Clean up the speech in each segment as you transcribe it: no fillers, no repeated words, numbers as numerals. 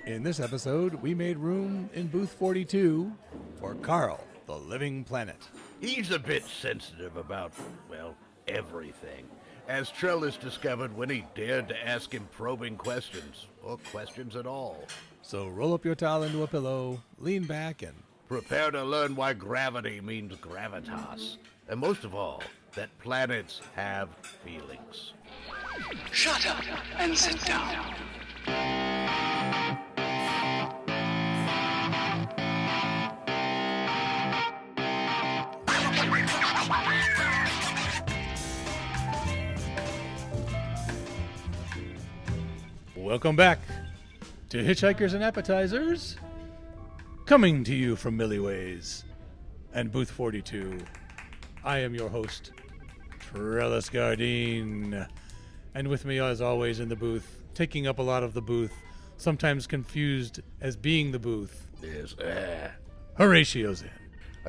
In this episode, we made room in booth 42 for Carl, the living planet. He's a bit sensitive about, well, everything, as Trellis discovered when he dared to ask him probing questions, or questions at all. So roll up your towel into a pillow, lean back, and prepare to learn why gravity means gravitas, and most of all, that planets have feelings. Shut up and sit down. welcome back to Hitchhikers and Appetizers, coming to you from Millyways and booth 42. I am your host, Trellis Gardeen, and with me, as always, in the booth, taking up a lot of the booth, sometimes confused as being the booth, Is Horatio Zinn.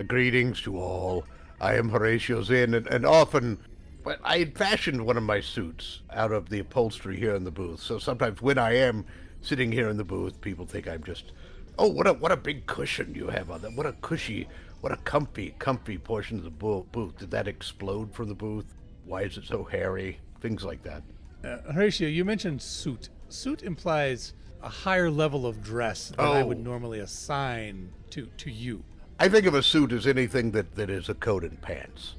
Greetings to all. I am Horatio Zinn, and often, but I had fashioned one of my suits out of the upholstery here in the booth. So sometimes when I am sitting here in the booth, people think I'm just, oh, what a big cushion you have on that. What a comfy portion of the booth. Did that explode from the booth? Why is it so hairy? Things like that. Horatio, you mentioned suit. Suit implies a higher level of dress than I would normally assign to you. I think of a suit as anything that is a coat and pants.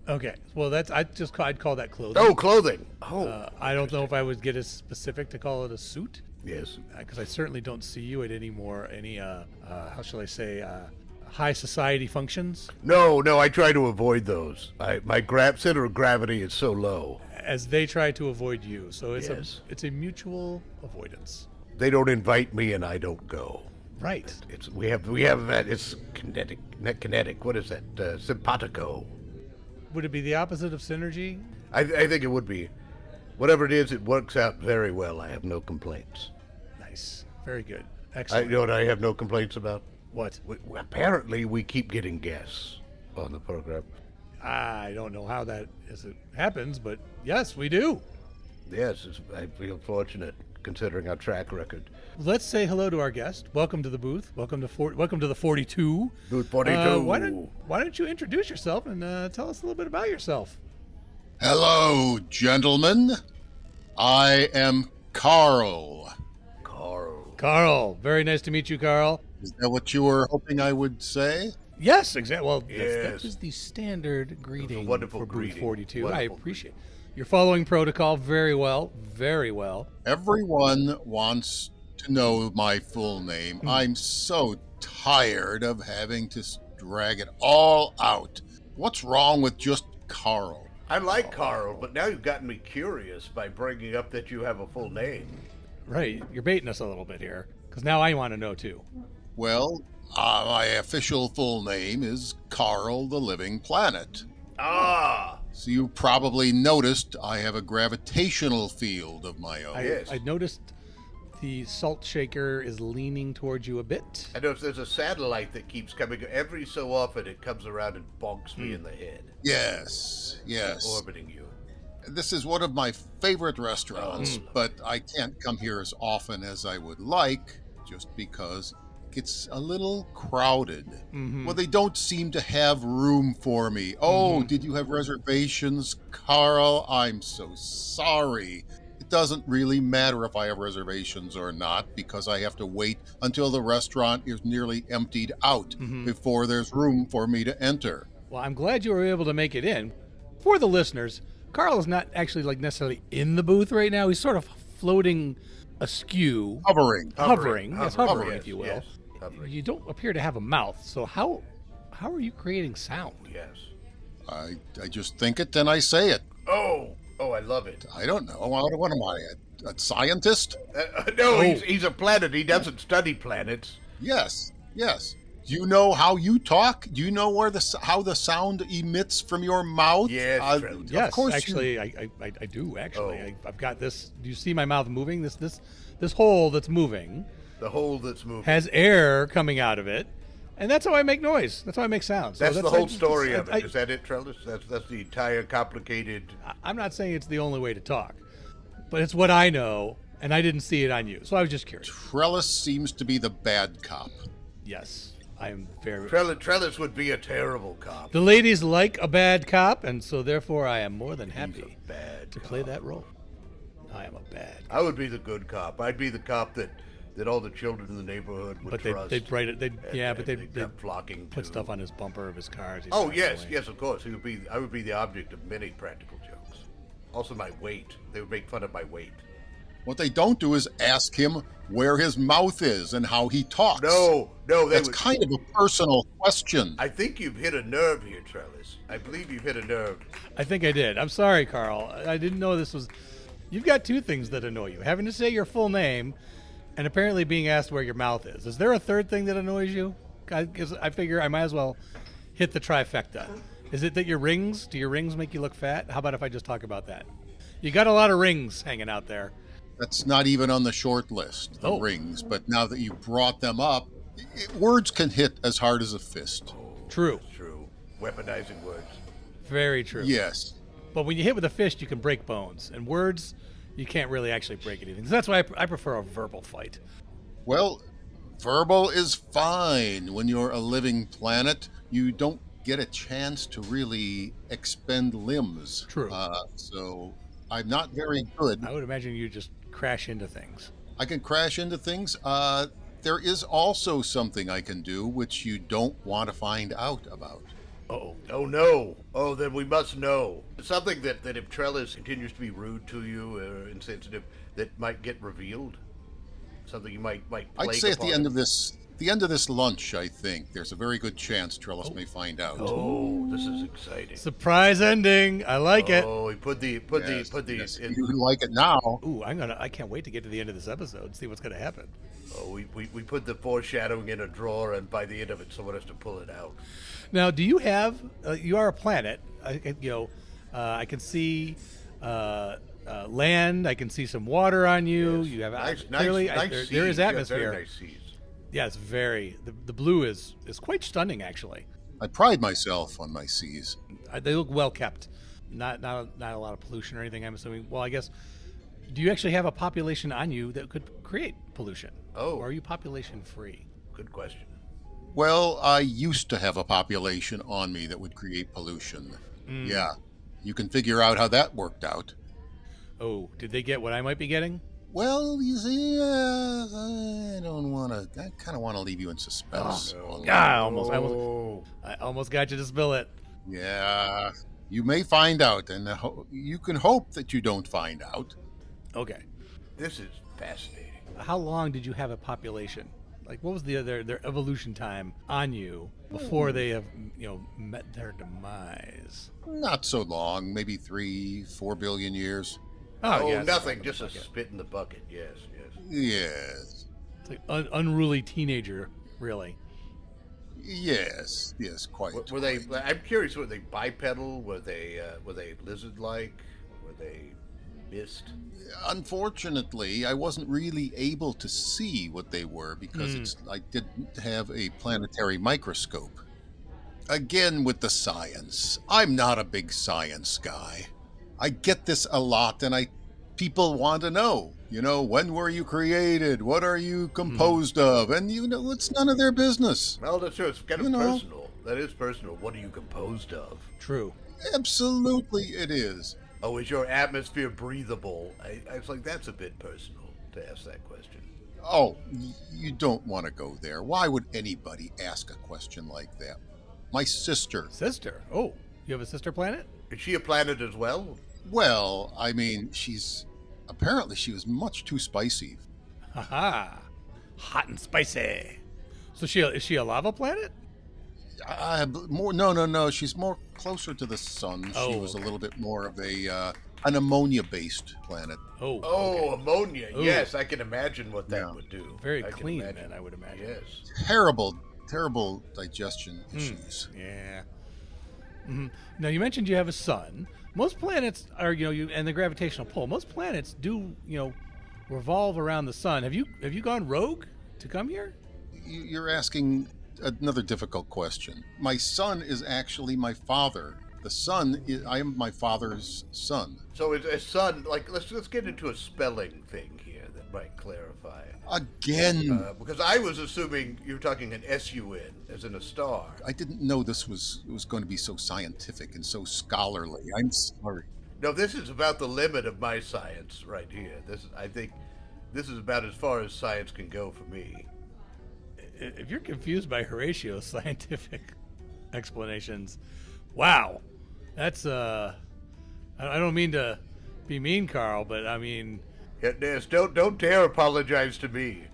Okay, well, I'd call that clothing. Oh, clothing. I don't know if I would get as specific to call it a suit. Yes. Because I certainly don't see you at any how shall I say, high society functions. No, I try to avoid those. My center of gravity is so low. As they try to avoid you, so it's a mutual avoidance. They don't invite me, and I don't go. Right. We have that. It's kinetic. Not kinetic. What is that? Simpatico. Would it be the opposite of synergy? I think it would be. Whatever it is, it works out very well. I have no complaints. Nice. Very good. Excellent. You know what I have no complaints about? What? Apparently, we keep getting guests on the program. I don't know how that happens, but yes, we do. Yes, I feel fortunate considering our track record. Let's say hello to our guest. Welcome to the booth. Welcome to the 42. Booth 42. Why don't you introduce yourself and tell us a little bit about yourself? Hello, gentlemen. I am Carl. Carl. Very nice to meet you, Carl. Is that what you were hoping I would say? Yes, exactly. Well, yes. that is the standard greeting wonderful for greeting. booth 42. Wonderful I appreciate it. You're following protocol very well. Very well. Everyone wants to know my full name. I'm so tired of having to drag it all out. What's wrong with just Carl? I like Carl, but now you've gotten me curious by bringing up that you have a full name. Right. You're baiting us a little bit here, because now I want to know, too. Well, my official full name is Carl the Living Planet. Ah! So you probably noticed I have a gravitational field of my own. Yes. I noticed the salt shaker is leaning towards you a bit. I know there's a satellite that keeps coming. Every so often it comes around and bonks me in the head. Yes. Orbiting you. This is one of my favorite restaurants, but I can't come here as often as I would like, just because it's a little crowded. Mm-hmm. Well, they don't seem to have room for me. Oh, did you have reservations, Carl? I'm so sorry. It doesn't really matter if I have reservations or not, because I have to wait until the restaurant is nearly emptied out before there's room for me to enter. Well, I'm glad you were able to make it in. For the listeners, Carl is not actually necessarily in the booth right now. He's sort of floating askew. Hovering, if you will. Yes, hovering. You don't appear to have a mouth, so how are you creating sound? Yes. I just think it, then I say it. Oh, I love it. I don't know. What am I, a scientist? No, he's a planet. He doesn't study planets. Yes. Do you know how you talk? Do you know how the sound emits from your mouth? Yes, Yes, of course. Actually, I do. Actually, I've got this. Do you see my mouth moving? This hole that's moving. The hole that's moving. Has air coming out of it, and that's how I make noise. That's how I make sound. So That's the whole story of it. Is that it, Trellis? That's the entire complicated... I'm not saying it's the only way to talk, but it's what I know, And I didn't see it on you, so I was just curious. Trellis seems to be the bad cop. Yes, I am very... Trellis would be a terrible cop. The ladies like a bad cop, and so therefore I am more than He's happy a bad to cop. play that role. I am a bad cop. I would be the good cop. I'd be the cop that all the children in the neighborhood would But trust. they'd write it. They'd kept flocking put to. stuff on his bumper of his car. As he Oh drives yes, away. yes, of course. I would be the object of many practical jokes. Also, my weight. They would make fun of my weight. What they don't do is ask him where his mouth is and how he talks. No, That's kind of a personal question. I think you've hit a nerve here, Trellis. I believe you've hit a nerve. I think I did. I'm sorry, Carl. I didn't know this was... You've got two things that annoy you. Having to say your full name and apparently being asked where your mouth is. Is there a third thing that annoys you? Because I figure I might as well hit the trifecta. Is it that your rings... Do your rings make you look fat? How about if I just talk about that? You got a lot of rings hanging out there. That's not even on the short list, the rings. But now that you brought them up, words can hit as hard as a fist. True. True. Weaponizing words. Very true. Yes. But when you hit with a fist, you can break bones. And words, you can't really actually break anything. So that's why I prefer a verbal fight. Well, verbal is fine. When you're a living planet, you don't get a chance to really expend limbs. True. So I'm not very good. I would imagine you just crash into things. I can crash into things. There is also something I can do which you don't want to find out about. Uh-oh. Oh no. Oh, then we must know. Something that if Trellis continues to be rude to you or insensitive, that might get revealed. Something you might plague I'd say at the upon end him. of this lunch, I think there's a very good chance Trellis may find out. Oh, this is exciting. Surprise ending. I like it. Oh, he put these. Yes, you like it now. Ooh, I can't wait to get to the end of this episode and see what's going to happen. Oh, we put the foreshadowing in a drawer, and by the end of it, someone has to pull it out. Now, do you have? You are a planet. I can see land. I can see some water on you. Yes. You have nice clearly seas. there is You have atmosphere. Very nice seas. Yeah, it's very. The blue is quite stunning, actually. I pride myself on my seas. They look well kept. Not a lot of pollution or anything, I'm assuming. Well, I guess. Do you actually have a population on you that could create pollution? Oh. Or are you population free? Good question. Well, I used to have a population on me that would create pollution. Yeah. You can figure out how that worked out. Oh, did they get what I might be getting? Well, you see, I kind of want to leave you in suspense. I almost got you to spill it. Yeah. You may find out, and you can hope that you don't find out. Okay. This is fascinating. How long did you have a population? Like, what was their evolution time on you before they have, met their demise? Not so long, maybe 3-4 billion years. Oh, yes, nothing. Just a spit in the bucket. Yes, yes. Yes. It's like unruly teenager, really. Yes, quite. Were they? I'm curious. Were they bipedal? Were they lizard-like? Were they mist? Unfortunately, I wasn't really able to see what they were because I didn't have a planetary microscope. Again with the science. I'm not a big science guy. I get this a lot, and people want to know, when were you created? What are you composed of? And it's none of their business. Well, that's true. It's kind of personal. That is personal. What are you composed of? True. Absolutely, it is. Oh, is your atmosphere breathable? I was like, that's a bit personal to ask that question. Oh, you don't want to go there. Why would anybody ask a question like that? My sister. Sister? Oh, you have a sister planet? Is she a planet as well? Well, I mean, apparently she was much too spicy. Haha. Hot and spicy. So is she a lava planet? No. She's more closer to the sun. She was a little bit more of an ammonia-based planet. Oh, Oh, okay. ammonia. Ooh. Yes, I can imagine what that Yeah. would do. Very I can clean, imagine. then, I would imagine. Yes. Terrible digestion issues. Yeah. Now, you mentioned you have a sun. Most planets are, and the gravitational pull. Most planets do, revolve around the sun. Have you gone rogue to come here? You're asking another difficult question. My son is actually my father. I am my father's son. So it's a sun. Like let's get into a spelling thing here. might clarify. Again, Because I was assuming you were talking an S-U-N, as in a star. I didn't know this was going to be so scientific and so scholarly. I'm sorry. No, this is about the limit of my science right here. I think this is about as far as science can go for me. If you're confused by Horatio's scientific explanations, wow, that's I don't mean to be mean, Carl, but I mean, Yes, don't dare apologize to me.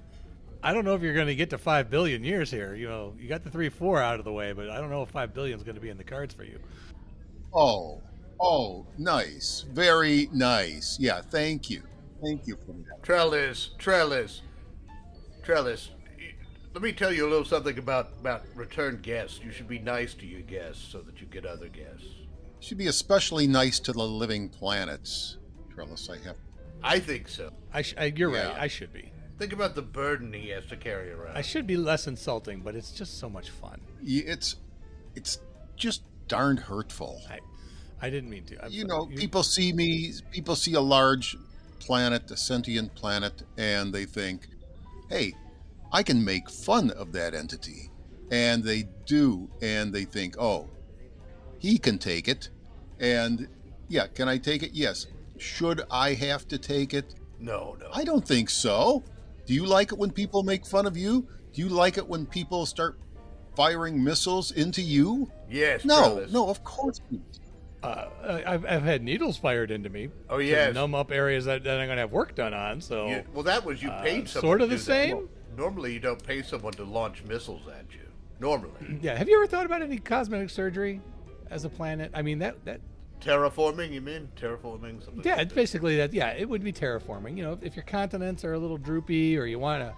I don't know if you're going to get to 5 billion years here. You know, you got the 3-4 out of the way, but I don't know if 5 billion is going to be in the cards for you. Oh, nice. Very nice. Yeah, thank you. Thank you for that. Trellis. Let me tell you a little something about return guests. You should be nice to your guests so that you get other guests. Should be especially nice to the living planets. Trellis, I think so. You're Yeah. right. I should be. Think about the burden he has to carry around. I should be less insulting, but it's just so much fun. it's just darned hurtful. I didn't mean to. People see a large planet, a sentient planet, and they think, hey, I can make fun of that entity. And they do, and they think, oh, he can take it. And yeah, can I take it? Yes. Should I have to take it? No. I don't think so. Do you like it when people make fun of you? Do you like it when people start firing missiles into you? Yes. No, Trellis. no, of course not. I've had needles fired into me. Oh, yes. To numb up areas that I'm going to have work done on. So Well, that was you paid someone. sort of to the do that. same. Well, normally, you don't pay someone to launch missiles at you. Normally. Yeah. Have you ever thought about any cosmetic surgery as a planet? I mean, that Terraforming, you mean? Terraforming? Something yeah, like it's basically that. Yeah, it would be terraforming. You know, if your continents are a little droopy, or you want to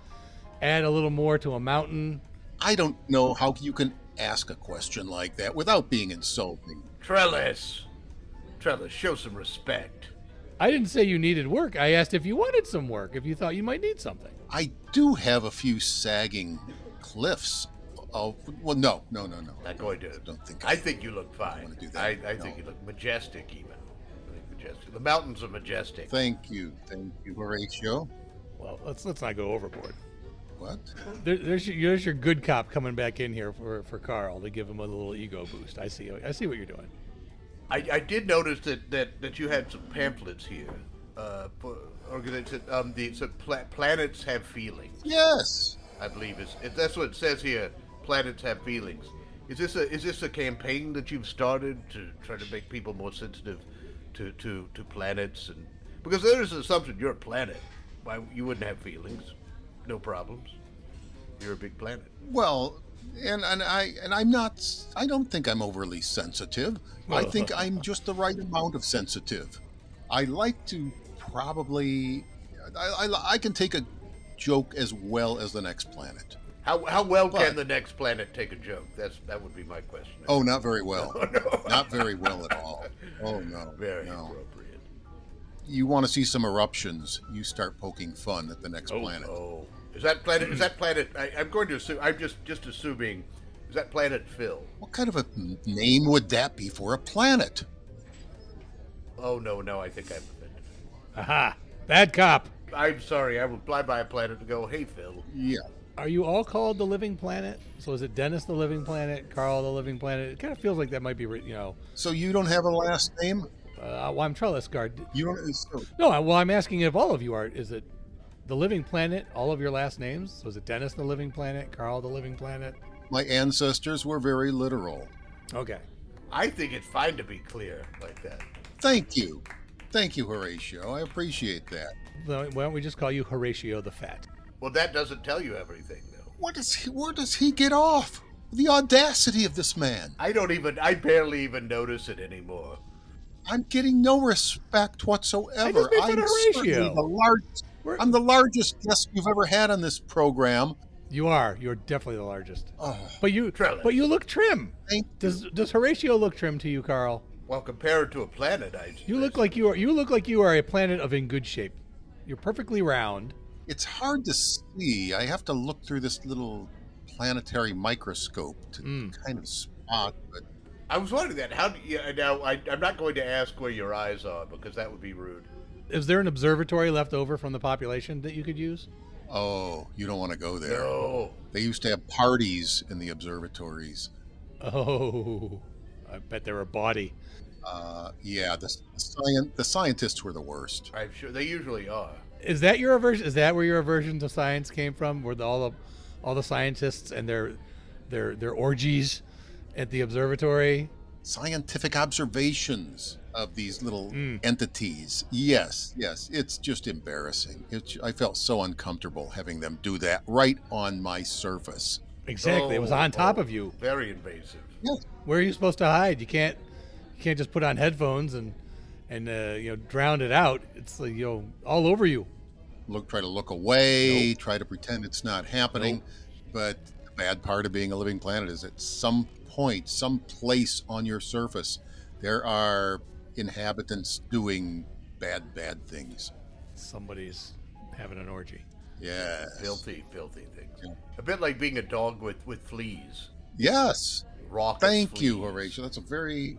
add a little more to a mountain. I don't know how you can ask a question like that without being insulting. Trellis, show some respect. I didn't say you needed work. I asked if you wanted some work, if you thought you might need something. I do have a few sagging cliffs. Oh, well, no. Not going to. Don't think I think you look fine. wanna do that. I No. think you look majestic, even. I think majestic. The mountains are majestic. Thank you, Horatio. Well, let's not go overboard. What? Mm-hmm. There's your good cop coming back in here for Carl to give him a little ego boost. I see what you're doing. I did notice that you had some pamphlets here. Planets have feelings. Yes. I believe that's what it says here. Planets have feelings. Is this a campaign that you've started to try to make people more sensitive to planets? And because there's an assumption you're a planet, why you wouldn't have feelings? No problems. You're a big planet. Well, and I'm not. I don't think I'm overly sensitive. I think I'm just the right amount of sensitive. I like to probably. I can take a joke as well as the next planet. How well can the next planet take a joke? That would be my question. Oh, not very well. No. Not very well at all. Oh no. Very no. appropriate. You want to see some eruptions? You start poking fun at the next planet. Oh, is that planet? I'm going to assume. I'm just assuming. Is that planet Phil? What kind of a name would that be for a planet? Oh no, I think I'm offended. Aha! Bad cop. I'm sorry. I will fly by a planet and go, "Hey, Phil." Yeah. Are you all called the Living Planet? So is it Dennis the Living Planet, Carl the Living Planet? It kind of feels like that might be, So you don't have a last name? well, I'm Trellis Guard. You don't. So No, well, I'm asking if all of you are. Is it the Living Planet? All of your last names? So is it Dennis the Living Planet, Carl the Living Planet? my ancestors were very literal. Okay. I think it's fine to be clear like that. Thank you, Horatio. I appreciate that. Why don't we just call you Horatio the Fat? Well, that doesn't tell you everything, though. Where does he get off? The audacity of this man. I barely even notice it anymore. I'm getting no respect whatsoever. I just made fun I'm of certainly Horatio. the largest. I'm the largest guest you've ever had on this program. You are. You're definitely the largest. Oh, But you look trim. thank Does Horatio look trim to you, Carl? Well, compared to a planet, You look like you are a planet of in good shape. You're perfectly round. It's hard to see. I have to look through this little planetary microscope to kind of spot. But I was wondering that. How do you, now? I'm not going to ask where your eyes are because that would be rude. Is there an observatory left over from the population that you could use? Oh, you don't want to go there. No. They used to have parties in the observatories. Oh, I bet they were bawdy. Yeah, the scientists were the worst. I'm sure they usually are. Is that your aversion? Is that where your aversion to science came from? Where all the scientists and their orgies at the observatory? Scientific observations of these little entities. Yes, it's just embarrassing. I felt so uncomfortable having them do that right on my surface. Exactly. It was on top of you. Very invasive. Yes. Where are you supposed to hide? You can't just put on headphones and drown it out. It's like, all over you. Try to look away, try to pretend it's not happening. But the bad part of being a living planet is at some point, some place on your surface, there are inhabitants doing bad things. Somebody's having an orgy. Yeah. Filthy things. Yeah. A bit like being a dog with fleas. Yes. Raucous Thank you, fleas. Horatio. That's a very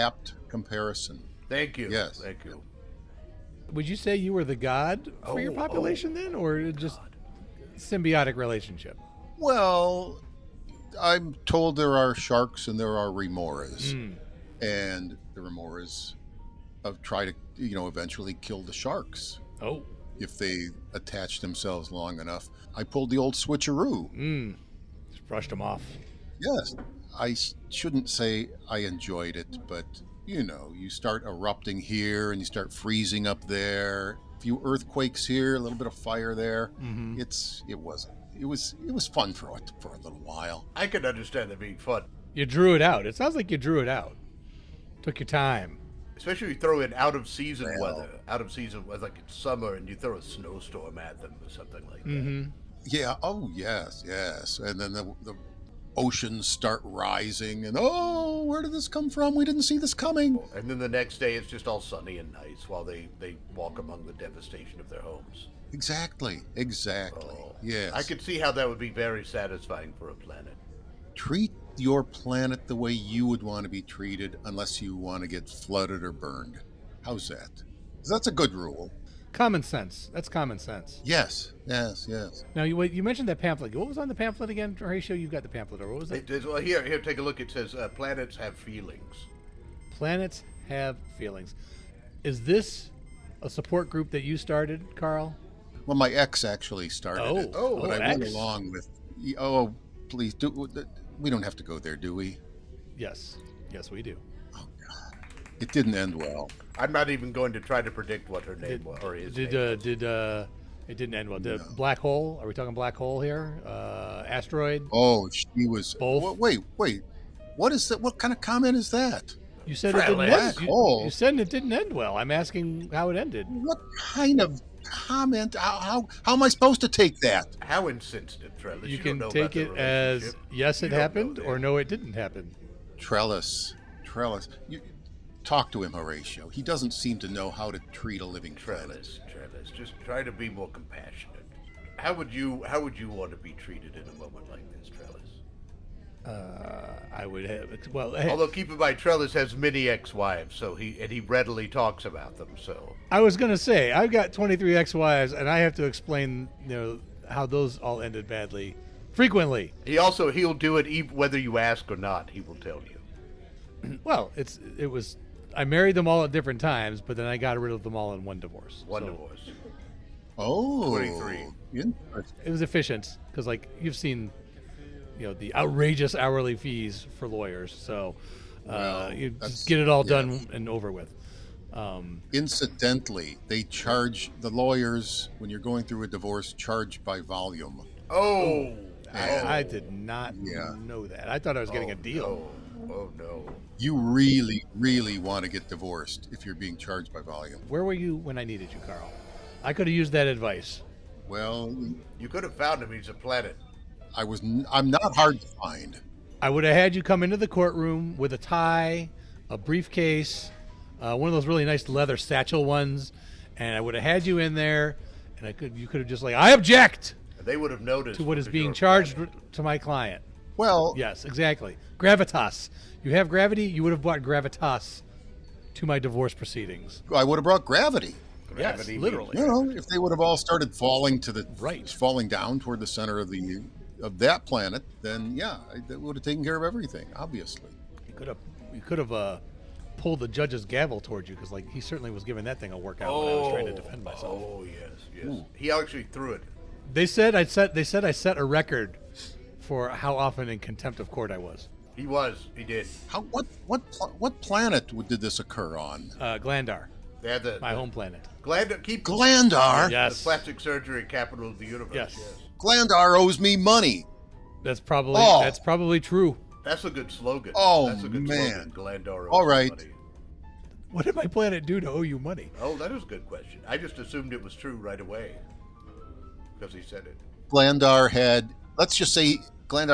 apt comparison. Thank you. Yes. Thank you. Would you say you were the god for your population then, or just symbiotic relationship? Well, I'm told there are sharks and there are remoras. And the remoras try to, eventually kill the sharks. Oh. If they attach themselves long enough. I pulled the old switcheroo. Just brushed them off. Yes. I shouldn't say I enjoyed it, but, you start erupting here and you start freezing up there. A few earthquakes here, a little bit of fire there. It was fun for a little while. I could understand that being fun. You drew it out. It sounds like you drew it out. Took your time. Especially if you throw in out-of-season weather. Out-of-season weather, like it's summer, and you throw a snowstorm at them or something like that. Yeah. Oh, yes. And then the oceans start rising, and where did this come from? We didn't see this coming. And then the next day, it's just all sunny and nice while they walk among the devastation of their homes. Exactly. Yes. I could see how that would be very satisfying for a planet. Treat your planet the way you would want to be treated, unless you want to get flooded or burned. How's that? 'Cause that's a good rule. Common sense. That's common sense. Yes. Now, you mentioned that pamphlet. What was on the pamphlet again? Horatio, you got the pamphlet. Or what was it? Well, here, take a look. It says, planets have feelings. Planets have feelings. Is this a support group that you started, Carl? Well, my ex actually started it. But I went ex. along with... Please, we don't have to go there, do we? Yes, we do. Oh, God. It didn't end well. I'm not even going to try to predict what her name was, or his name was. It didn't end well. The black hole? Are we talking black hole here? Asteroid? Oh, she was... Both? Wait. What is that? What kind of comment is that? You said it didn't Trellis. end. Oh. You said it didn't end well. I'm asking how it ended. What kind of comment? How am I supposed to take that? How insensitive, Trellis. You don't can know take about the it as relationship. yes, You it don't know happened, that. or no, it didn't happen. Trellis. You talk to him, Horatio. He doesn't seem to know how to treat a living planet. Trellis, just try to be more compassionate. How would you want to be treated in a moment like this, Trellis? I would have. Well, Although keep in mind, Trellis has many ex-wives, so he readily talks about them. So I was gonna say I've got 23 ex-wives, and I have to explain, how those all ended badly, frequently. he'll do it whether you ask or not. He will tell you. Well, it was. I married them all at different times, but then I got rid of them all in one divorce. One So divorce. Oh. 23. Interesting. It was efficient because, like, you've seen, the outrageous hourly fees for lawyers. So you just get it all done and over with. Incidentally, they charge the lawyers, when you're going through a divorce, charge by volume. Oh. I did not know that. I thought I was getting a deal. Oh no. You really, really want to get divorced if you're being charged by volume. Where were you when I needed you, Carl? I could have used that advice. Well, You could have found him. He's a planet. I'm not hard to find. I would have had you come into the courtroom with a tie, a briefcase, one of those really nice leather satchel ones, and I would have had you in there, and you could have just I object They would have noticed to what is because being you're a charged planet. to my client. Well, Yes, exactly. Gravitas. You have gravity, you would have brought gravitas to my divorce proceedings. I would have brought gravity. Yes, gravity. literally. You know, if they would have all started falling Right. falling down toward the center of that planet, then that would have taken care of everything. Obviously. You could have pulled the judge's gavel towards you because, like, he certainly was giving that thing a workout when I was trying to defend myself. Oh, yes. He actually threw it. They said I set a record for how often in contempt of court I was. He did. What planet did this occur on? Glandar, They had my home planet. Glandar? Yes. The plastic surgery capital of the universe. Yes. Glandar owes me money. That's probably true. That's a good slogan. Oh, That's a good man. slogan. Glandar owes All right. money. What did my planet do to owe you money? Oh, that is a good question. I just assumed it was true right away because he said it. Glandar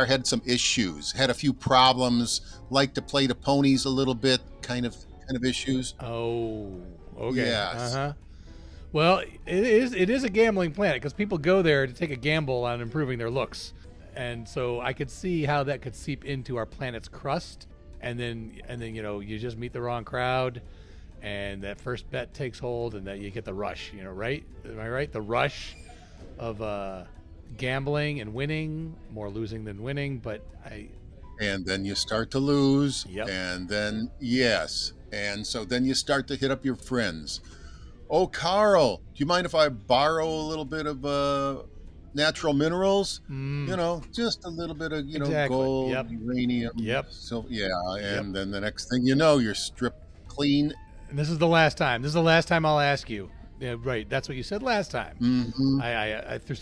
had some issues, had a few problems, liked to play the ponies a little bit, kind of issues. Oh, okay. Yes. Well, it is a gambling planet because people go there to take a gamble on improving their looks, and so I could see how that could seep into our planet's crust, and then you just meet the wrong crowd, and that first bet takes hold, and that you get the rush. Right? Am I right? The rush of gambling and winning, more losing than winning, And then you start to lose. Yep. And then, and so then you start to hit up your friends. Oh, Carl, do you mind if I borrow a little bit of natural minerals? Just a little bit of, Exactly. gold, Yep. uranium. Yep. So, and then the next thing you know, you're stripped clean. And this is the last time. This is the last time I'll ask you. Yeah, right. That's what you said last time. Mm-hmm. I threw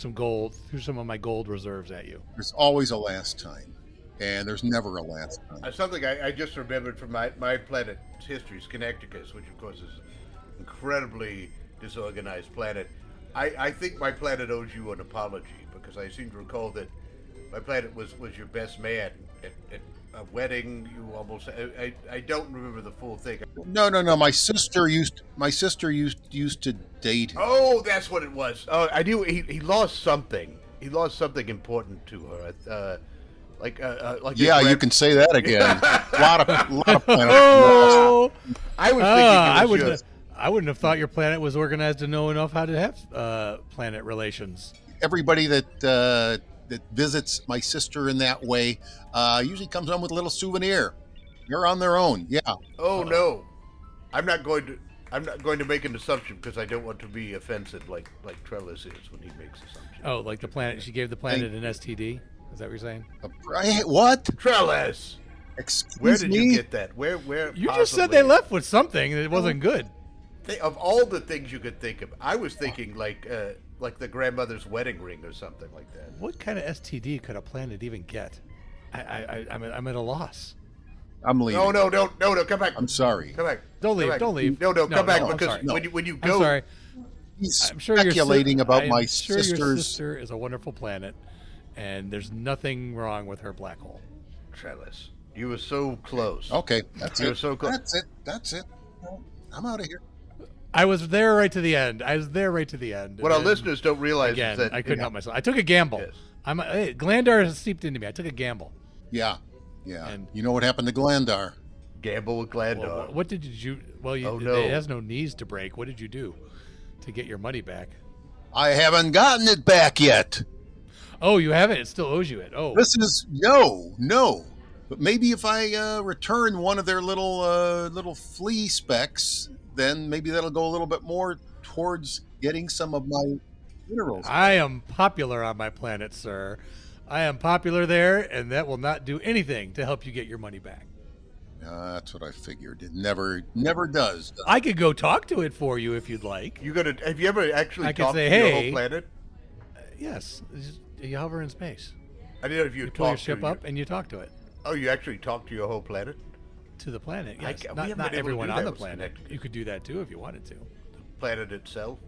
some of my gold reserves at you. There's always a last time. And there's never a last time. Something I just remembered from my planet's history, Connecticus, which of course is an incredibly disorganized planet. I think my planet owes you an apology because I seem to recall that my planet was your best man at a wedding. You almost I don't remember the full thing. No. My sister used to date him. Oh, that's what it was. Oh, I knew he lost something. He lost something important to her. Like you can say that again. a lot of planets. Oh, I was thinking I wouldn't have thought your planet was organized to know enough how to have planet relations. Everybody that visits my sister in that way usually comes home with a little souvenir. They're on their own. Yeah. Oh no, I'm not going to make an assumption because I don't want to be offensive like Trellis is when he makes assumptions. Oh, like the planet? She gave the planet an STD. Is that what you're saying? What? Trellis. Excuse Where did me? you get that? Where? You just said they left with something and it wasn't good. Of all the things you could think of, I was thinking like the grandmother's wedding ring or something like that. What kind of STD could a planet even get? I'm at a loss. I'm leaving. No, come back. I'm sorry. Come back. Don't leave. Come back. Don't leave. No, come back I'm because sorry. when you I'm go, sorry. He's I'm sure speculating about my Your sister's. sister is a wonderful planet, and there's nothing wrong with her black hole. Trellis, you were so close. Okay, that's You were it. so close. That's it. I'm out of here. I was there right to the end. What our listeners don't realize Again, is that I couldn't help myself. I took a gamble. Yes. Glandar has seeped into me. I took a gamble. Yeah. And- you know what happened to Glandar? gamble with Glandar. Well, what did you? Well, Oh, no. it has no knees to break. What did you do to get your money back? I haven't gotten it back yet. Oh, you haven't. It still owes you it. Oh, This is no. But maybe if I return one of their little flea specks, then maybe that'll go a little bit more towards getting some of my minerals. I am popular on my planet, sir. I am popular there, and that will not do anything to help you get your money back. That's what I figured. It never does. I could go talk to it for you if you'd like. Have you ever actually I could talked say, to your hey. whole planet? Yes, you hover in space. I didn't know if you You pull your talked ship to up and you talk to it. Oh, you actually talked to your whole planet? To the planet, yes. we haven't Not been able to everyone do on that the with planet. Connecticut. You could do that too if you wanted to. The planet itself?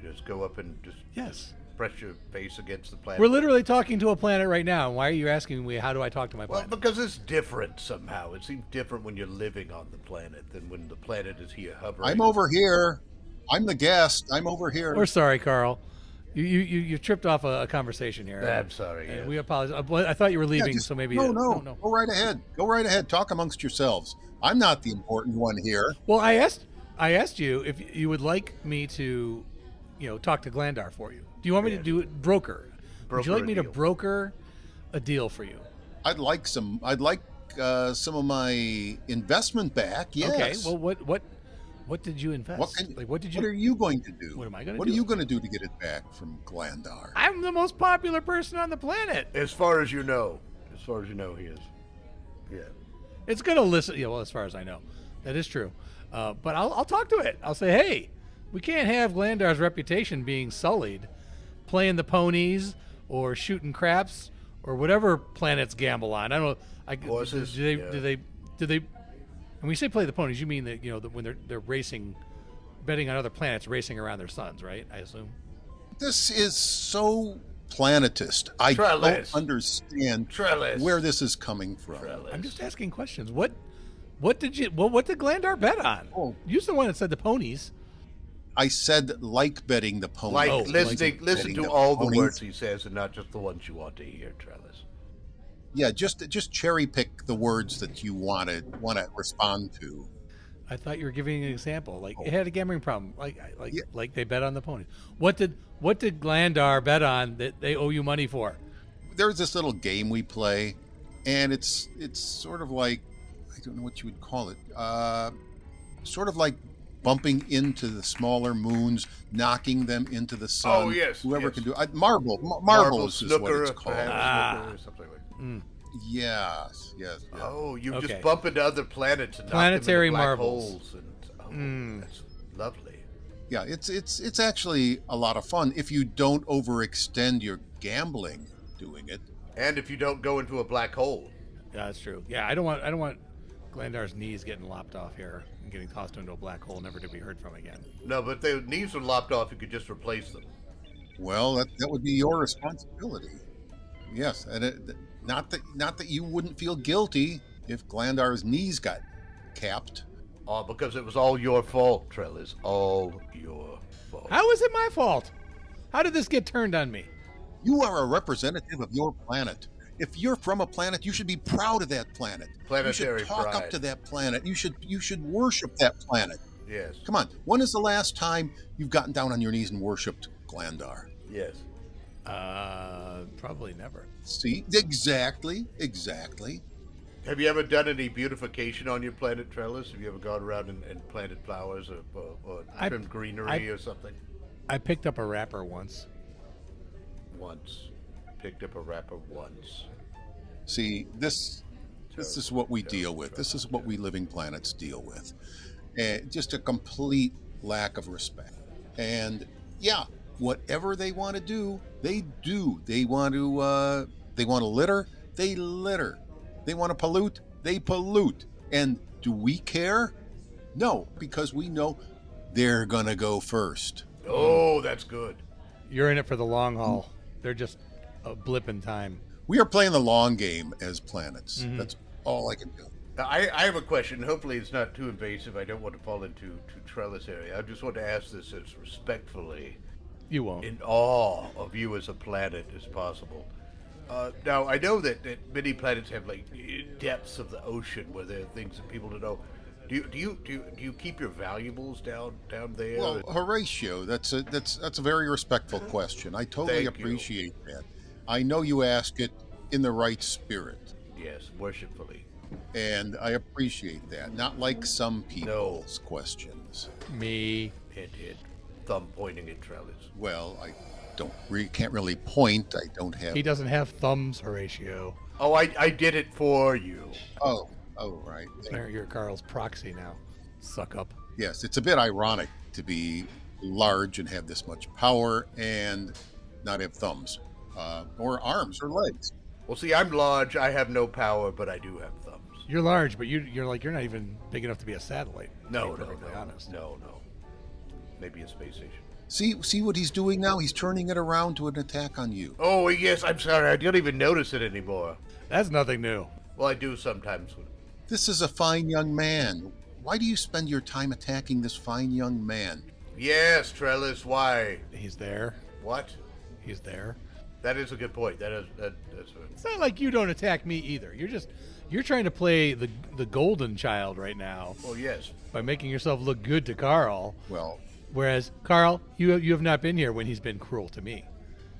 You just go up and just Yes. press your face against the planet? We're literally talking to a planet right now. Why are you asking me how do I talk to my Well, planet? because it's different somehow. It seems different when you're living on the planet than when the planet is here hovering. I'm over here. I'm the guest. I'm over here. We're sorry, Carl. You tripped off a conversation here. I'm sorry. And yes. we apologize. I thought you were leaving, just- so maybe no. no. Go right ahead. Go right ahead. Talk amongst yourselves. I'm not the important one here. Well, I asked I asked you if you would like me to, talk to Glandar for you. Do you want me to do it broker? Would you like me to broker a deal for you? I'd like some of my investment back. Yes. Okay. Well, what did you invest? What are you going to do? What am I going to do? What are you going to do to get it back from Glandar? I'm the most popular person on the planet. As far as you know. As far as you know, he is. Yeah. It's going to listen. Yeah, well, as far as I know. That is true. But I'll talk to it. I'll say, hey, we can't have Glandar's reputation being sullied playing the ponies or shooting craps or whatever planets gamble on. I don't know. Horses. Do they? When we say play the ponies, you mean that that when they're racing, betting on other planets, racing around their suns, right? I assume. This is so planetist. I Trellis. don't understand Trellis. where this is coming from. Trellis. I'm just asking questions. What did Glandar bet on? Oh. You're the one that said the ponies. I said like betting the ponies. Listen to all the words he says and not just the ones you want to hear, Trellis. Yeah, just cherry pick the words that you want to respond to. I thought you were giving an example. Like it had a gambling problem. Like they bet on the ponies. What did Glandar bet on that they owe you money for? There's this little game we play, and it's sort of like, I don't know what you would call it. Sort of like bumping into the smaller moons, knocking them into the sun. Oh yes. Whoever yes. can do marbles is snooker, what it's called. Snooker or something like that. Yes. Oh, you Okay. just bump into other planets and Planetary knock them into black marbles. holes, and that's lovely. Yeah, it's actually a lot of fun if you don't overextend your gambling doing it. And if you don't go into a black hole. Yeah, that's true. Yeah, I don't want Glandar's knees getting lopped off here and getting tossed into a black hole, never to be heard from again. No, but if their knees are lopped off, you could just replace them. Well, that would be your responsibility. Yes, and not that you wouldn't feel guilty if Glandar's knees got capped. Oh, because it was all your fault, Trellis. All your fault. How is it my fault? How did this get turned on me? You are a representative of your planet. If you're from a planet, you should be proud of that planet. Planetary you should talk pride. up to that planet. You should worship that planet. Yes. Come on. When is the last time you've gotten down on your knees and worshipped Glandar? Yes. Probably never. See? Exactly. Have you ever done any beautification on your planet, Trellis? Have you ever gone around and planted flowers or trimmed greenery or something? I picked up a wrapper once. Picked up a wrapper once. See, this is what we deal with. This is what we living planets deal with. Just a complete lack of respect. And yeah, whatever they want to do, they do. They want to litter, they litter. They want to pollute, they pollute. And do we care? No, because we know they're gonna go first. Oh, that's good. You're in it for the long haul. They're just a blip in time. We are playing the long game as planets. That's all I can do. I have a question. Hopefully it's not too invasive. I don't want to fall into Trellis area. I just want to ask this as respectfully, You won't. in awe of you as a planet as possible. Now, I know that many planets have like depths of the ocean where there are things that people don't know. Do you keep your valuables down there? Well, Horatio, that's a very respectful question. I totally Thank you. appreciate that. I know you ask it in the right spirit, Yes, worshipfully. and I appreciate that. Not like some people's questions. Me. Hint, thumb pointing at Trellis. Well, I can't really point. I don't have. He doesn't have thumbs, Horatio. Oh, I did it for you. Oh, right. You're Carl's proxy now. Suck up. Yes, it's a bit ironic to be large and have this much power and not have thumbs, or arms or legs. Well, see, I'm large. I have no power, but I do have thumbs. You're large, but you're not even big enough to be a satellite. No, to be perfectly honest. No. Maybe a space station. See what he's doing now? He's turning it around to an attack on you. Oh, yes, I'm sorry. I don't even notice it anymore. That's nothing new. Well, I do sometimes. This is a fine young man. Why do you spend your time attacking this fine young man? Yes, Trellis, why? He's there. What? He's there. That is a good point. That's It's not like you don't attack me either. You're trying to play the golden child right now well, yes. by making yourself look good to Carl. Well, Whereas Carl, you have not been here when he's been cruel to me.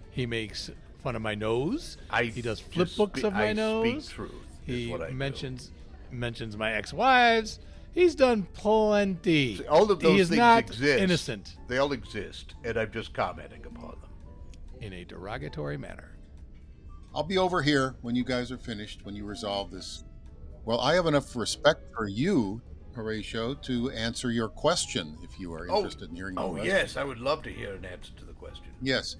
He makes fun of my nose. He does flip books of my nose. I speak truth. Is He what I do. mentions my ex-wives. He's done plenty. See, all of those he is things not exist. innocent They all exist, and I'm just commenting upon them. in a derogatory manner. I'll be over here when you guys are finished, when you resolve this. Well, I have enough respect for you, Horatio, to answer your question if you are interested in hearing Oh, the yes, I would love to hear an answer to the question. Yes.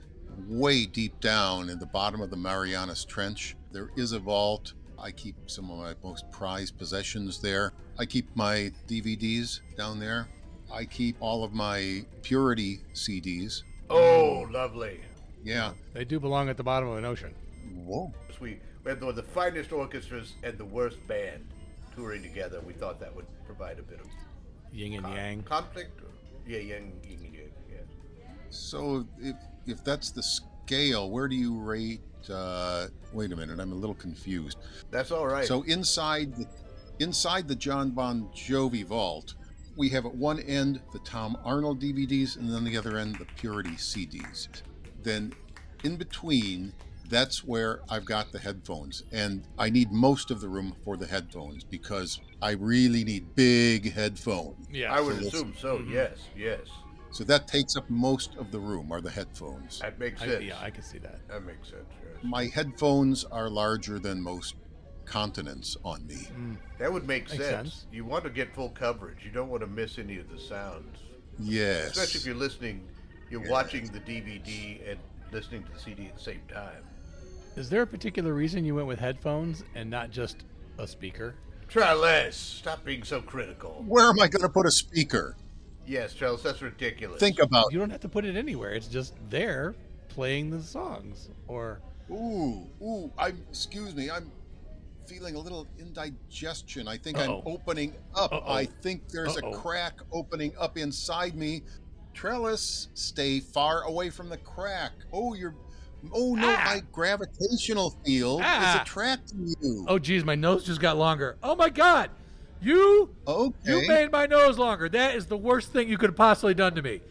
Way deep down in the bottom of the Marianas Trench, there is a vault. I keep some of my most prized possessions there. I keep my DVDs down there. I keep all of my Purity CDs. Oh, lovely. Yeah. They do belong at the bottom of an ocean. Whoa. We had one of the finest orchestras and the worst band touring together. We thought that would provide a bit of Yin and yang. conflict. Yeah, yin and yang. Yeah. So if that's the scale, where do you rate? Wait a minute, I'm a little confused. That's all right. So inside the John Bon Jovi vault, we have at one end the Tom Arnold DVDs, and then the other end the Purity CDs. Then in between, that's where I've got the headphones, and I need most of the room for the headphones because I really need big headphones. Yeah. I would assume so. Yes. So that takes up most of the room are the headphones. That makes sense. I can see that. That makes sense. Yes. My headphones are larger than most continents on me. That would make Makes sense. You want to get full coverage. You don't want to miss any of the sounds. Yes. Especially if you're listening, you're watching the DVD and listening to the CD at the same time. Is there a particular reason you went with headphones and not just a speaker? Trellis, stop being so critical. Where am I going to put a speaker? Yes, Trellis, that's ridiculous. Think about You don't have to put it anywhere. It's just there playing the songs. Or excuse me, I'm feeling a little indigestion. I think I'm Uh-oh. opening up. Uh-oh. I think there's Uh-oh. a crack opening up inside me. Trellis, stay far away from the crack. Oh no, my gravitational field is attracting you. oh geez, my nose just got longer. Oh my God, you Okay. made my nose longer. That is the worst thing you could have possibly done to me.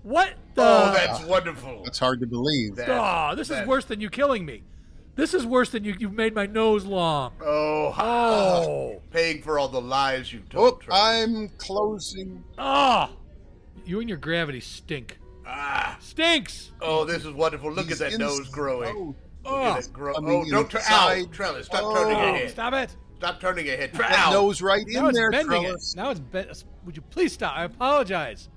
What the? Oh, that's wonderful. That's hard to believe. This is worse than you killing me. This is worse than you've made my nose long. Oh, paying for all the lies you told. Trellis. I'm closing. You and your gravity stink. Stinks. Oh, this is wonderful. Look He's at that nose growing. Look at it grow. I mean, Don't turn. Ow, Trellis, stop turning your head. Stop it. Stop turning your head. That nose right Now in it's there, bending Trellis. it. Now it's bent. Would you please stop? I apologize.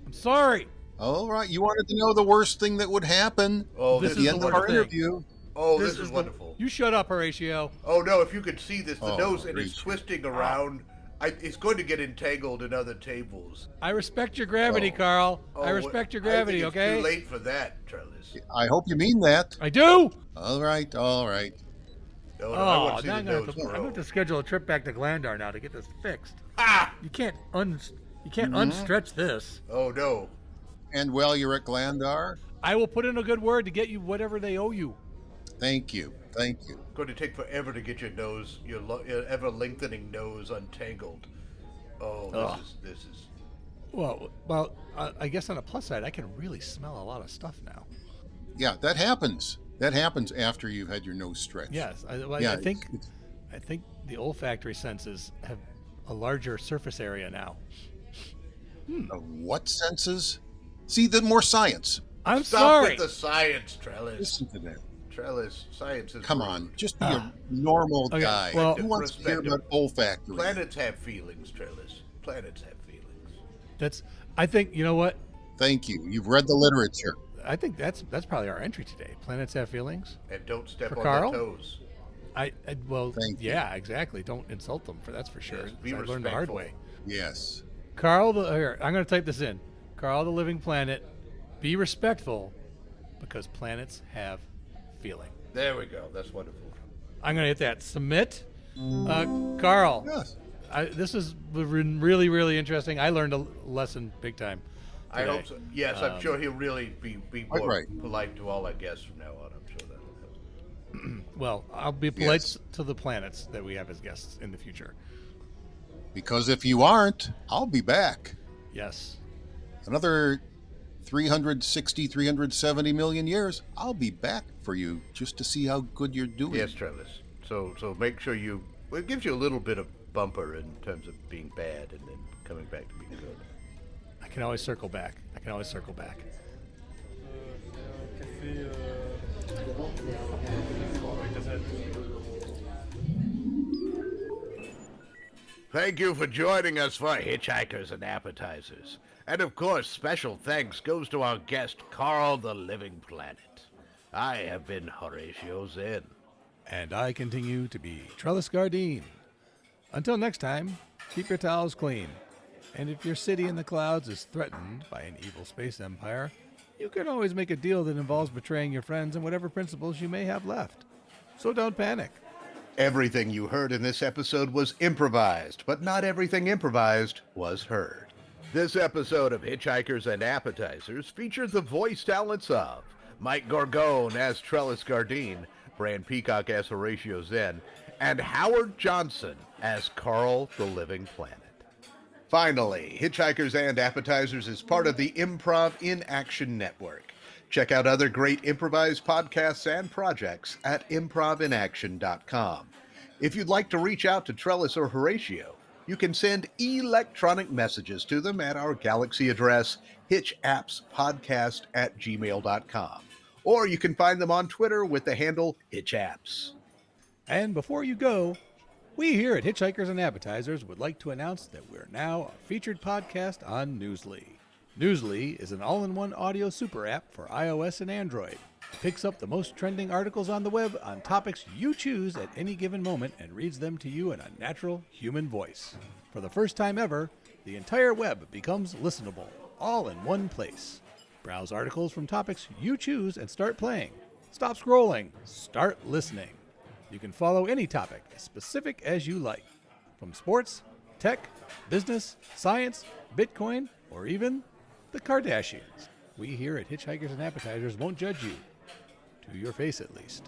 I'm sorry. All right, you wanted to know the worst thing that would happen Oh, This at is the the end of worst our thing. interview. Oh, this is wonderful. You shut up, Horatio. Oh no, if you could see this, the Oh, nose and it's Horatio. twisting around. It's going to get entangled in other tables. I respect your gravity, Carl. I respect your gravity, I think okay? It's too late for that, Trellis. I hope you mean that. I do. All right, all right. No, I want to see now the I'm gonna nose have to, I'm grow. gonna have to schedule a trip back to Glandar now to get this fixed. Ah! You can't unstretch this. Oh no. And while you're at Glandar, I will put in a good word to get you whatever they owe you. thank you. It's going to take forever to get your nose, your ever lengthening nose untangled. Oh, this is. Well, I guess on a plus side, I can really smell a lot of stuff now. Yeah, that happens. That happens after you've had your nose stretched. Yes, I Yeah, think the olfactory senses have a larger surface area now. What senses? See, the more science. I'm Stop sorry. with the science, Trellis. Listen to that. Trellis, science is. Come rude. on, just be a normal Okay, guy. well- Who wants to hear about olfactory? Planets have feelings, Trellis. Planets have feelings. I think you know what. Thank you. You've read the literature. I think that's probably our entry today. Planets have feelings. And don't step For on Carl? their toes. Thank you. yeah, exactly. Don't insult them, that's for sure. Yes, be I learned the hard respectful. way. Yes. Carl, here, I'm going to type this in. Carl, the living planet, be respectful because planets have feeling. There we go. That's wonderful. I'm going to hit that. Submit. Carl, Yes. this is really, really interesting. I learned a lesson big time. I hope so. Yes, I'm sure he'll really be more right. polite to all our guests from now on. I'm sure that. Well, I'll be polite Yes. to the planets that we have as guests in the future. Because if you aren't, I'll be back. Yes. Another 360, 370 million years, I'll be back for you just to see how good you're doing. Yes, Trellis. So make sure it gives you a little bit of bumper in terms of being bad and then coming back to being good. I can always circle back. Thank you for joining us for Hitchhikers and Appetizers. And of course, special thanks goes to our guest, Carl the Living Planet. I have been Horatio Zinn. And I continue to be Trellis Gardeen. Until next time, keep your towels clean. And if your city in the clouds is threatened by an evil space empire, you can always make a deal that involves betraying your friends and whatever principles you may have left. So don't panic. Everything you heard in this episode was improvised, but not everything improvised was heard. This episode of Hitchhikers and Appetizers features the voice talents of Mike Gorgone as Trellis Gardeen, Bran Peacock as Horatio Zinn, and Howard Johnson as Carl the Living Planet. Finally, Hitchhikers and Appetizers is part of the Improv in Action Network. Check out other great improvised podcasts and projects at improvinaction.com. If you'd like to reach out to Trellis or Horatio, you can send electronic messages to them at our Galaxy address, hitchappspodcast@gmail.com. Or you can find them on Twitter with the handle hitchapps. And before you go, we here at Hitchhikers and Appetizers would like to announce that we're now a featured podcast on Newsly. Newsly is an all-in-one audio super app for iOS and Android. It picks up the most trending articles on the web on topics you choose at any given moment and reads them to you in a natural human voice. For the first time ever, the entire web becomes listenable, all in one place. Browse articles from topics you choose and start playing. Stop scrolling. Start listening. You can follow any topic as specific as you like. From sports, tech, business, science, Bitcoin, or even the Kardashians. We here at Hitchhikers and Appetizers won't judge you. To your face, at least.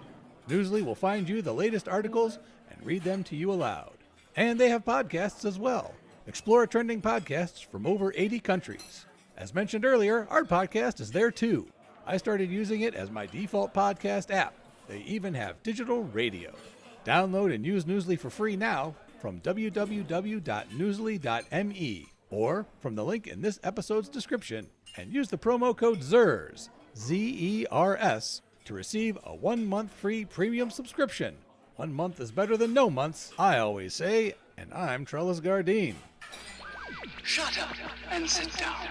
Newsly will find you the latest articles and read them to you aloud. And they have podcasts as well. Explore trending podcasts from over 80 countries. As mentioned earlier, our podcast is there too. I started using it as my default podcast app. They even have digital radio. Download and use Newsly for free now from www.newsly.me or from the link in this episode's description, and use the promo code ZERS, Z-E-R-S, to receive a 1-month free premium subscription. 1 month is better than no months, I always say, and I'm Trellis Gardeen. Shut up and sit down.